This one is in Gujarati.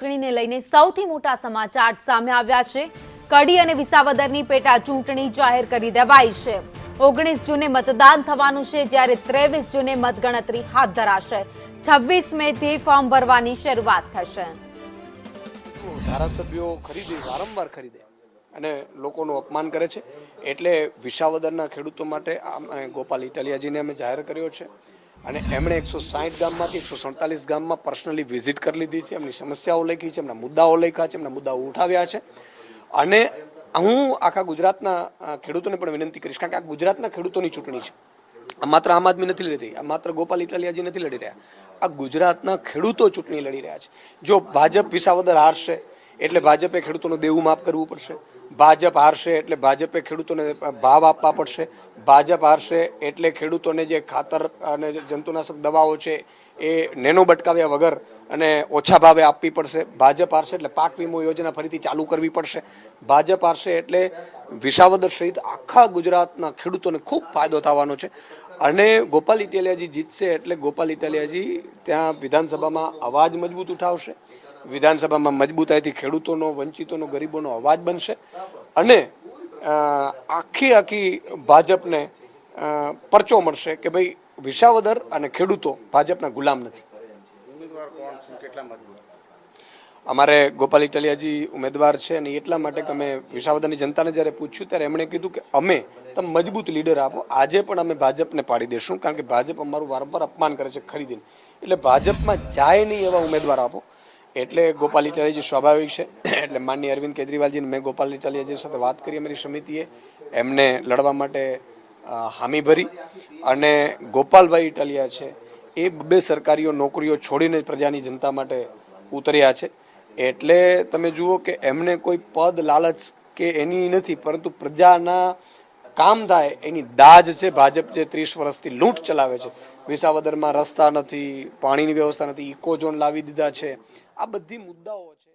ચૂંટણીને લઈને સૌથી મોટા સમાચાર સામે આવ્યા છે। કડી અને વિસાવદરની પેટા ચૂંટણી જાહેર કરી દેવાઈ છે। 19 જૂને મતદાન થવાનું છે, જ્યારે 23 જૂને મતગણતરી હાથ ધરાશે। 26 મેથી ફોર્મ ભરવાની શરૂઆત થશે। ધારાસભ્યો ખરીદે, વારંવાર ખરીદે અને લોકોનું અપમાન કરે છે, એટલે વિસાવદરના ખેડૂતો માટે ગોપાલ ઇટાલિયાજીને અમે જાહેર કર્યો છે અને એમણે 160 ગામમાંથી 147 ગામમાં પર્સનલી વિઝિટ કરી લીધી છે। એમની સમસ્યાઓ લખી છે, એમના મુદ્દાઓ લખ્યા છે, એમના મુદ્દાઓ ઉઠાવ્યા છે અને હું આખા ગુજરાતના ખેડૂતોને પણ વિનંતી કરીશ, કારણ કે આ ગુજરાતના ખેડૂતોની ચૂંટણી છે। આ માત્ર આમ આદમી નથી લડી રહી, આ માત્ર ગોપાલ ઇટાલિયાજી નથી લડી રહ્યા, આ ગુજરાતના ખેડૂતો ચૂંટણી લડી રહ્યા છે। જો ભાજપ વિસાવદર હારશે એટલે ભાજપે ખેડૂતોનું દેવું માફ કરવું પડશે, ભાજપ હારશે એટલે ભાજપે ખેડૂતોને ભાવ આપવા પડશે, ભાજપ હારશે એટલે ખેડૂતોને જે ખાતર અને જંતુનાશક દવાઓ છે એ નેનો બટકાવ્યા વગર અને ઓછા ભાવે આપવી પડશે, ભાજપ હારશે એટલે પાક વીમો યોજના ફરીથી ચાલુ કરવી પડશે, ભાજપ હારશે એટલે વિસાવદર સહિત આખા ગુજરાતના ખેડૂતોને ખૂબ ફાયદો થવાનો છે। અને ગોપાલ ઇટાલિયાજી જીતશે એટલે ગોપાલ ઇટાલિયાજી ત્યાં વિધાનસભામાં અવાજ મજબૂત ઉઠાવશે, વિધાનસભામાં મજબૂતાઈથી ખેડૂતોનો, વંચિતોનો, ગરીબોનો અવાજ બનશે અને આખી ભાજપને પરચો મળશે કે ભાઈ વિસાવદર અને ખેડૂતો ભાજપના ગુલામ નથી। અમારે ગોપાલ ઇટાલિયાજી ઉમેદવાર છે અને એટલા માટે કે અમે વિસાવદરની જનતાને જ્યારે પૂછ્યું ત્યારે એમણે કીધું કે અમે તમે મજબૂત લીડર આપો। આજે પણ અમે ભાજપને પાડી દઈશું, કારણ કે ભાજપ અમારું વારંવાર અપમાન કરે છે ખરીદીને, એટલે ભાજપમાં જાય નહીં એવા ઉમેદવાર આપો। એટલે ગોપાલ ઇટાલિયાજી સ્વાભાવિક છે। એટલે માનનીય અરવિંદ કેજરીવાલજીને મેં ગોપાલ ઇટાલિયાજી સાથે વાત કરી અમારી સમિતિએ, એમને લડવા માટે હામી ભરી અને ગોપાલભાઈ ઇટાલિયા છે એ બે સરકારીઓ નોકરીઓ છોડીને પ્રજાની જનતા માટે ઉતર્યા છે। એટલે તમે જુઓ કે એમને કોઈ પદ લાલચ કે એની નથી, પરંતુ પ્રજાના કામ થાય એની દાજ છે। ભાજપ જે 30 વર્ષથી લૂંટ ચલાવે છે, વિસાવદરમાં રસ્તા નથી, પાણીની વ્યવસ્થા નથી, ઇકો ઝોન લાવી દીધા છે, આ બધી મુદ્દાઓ છે।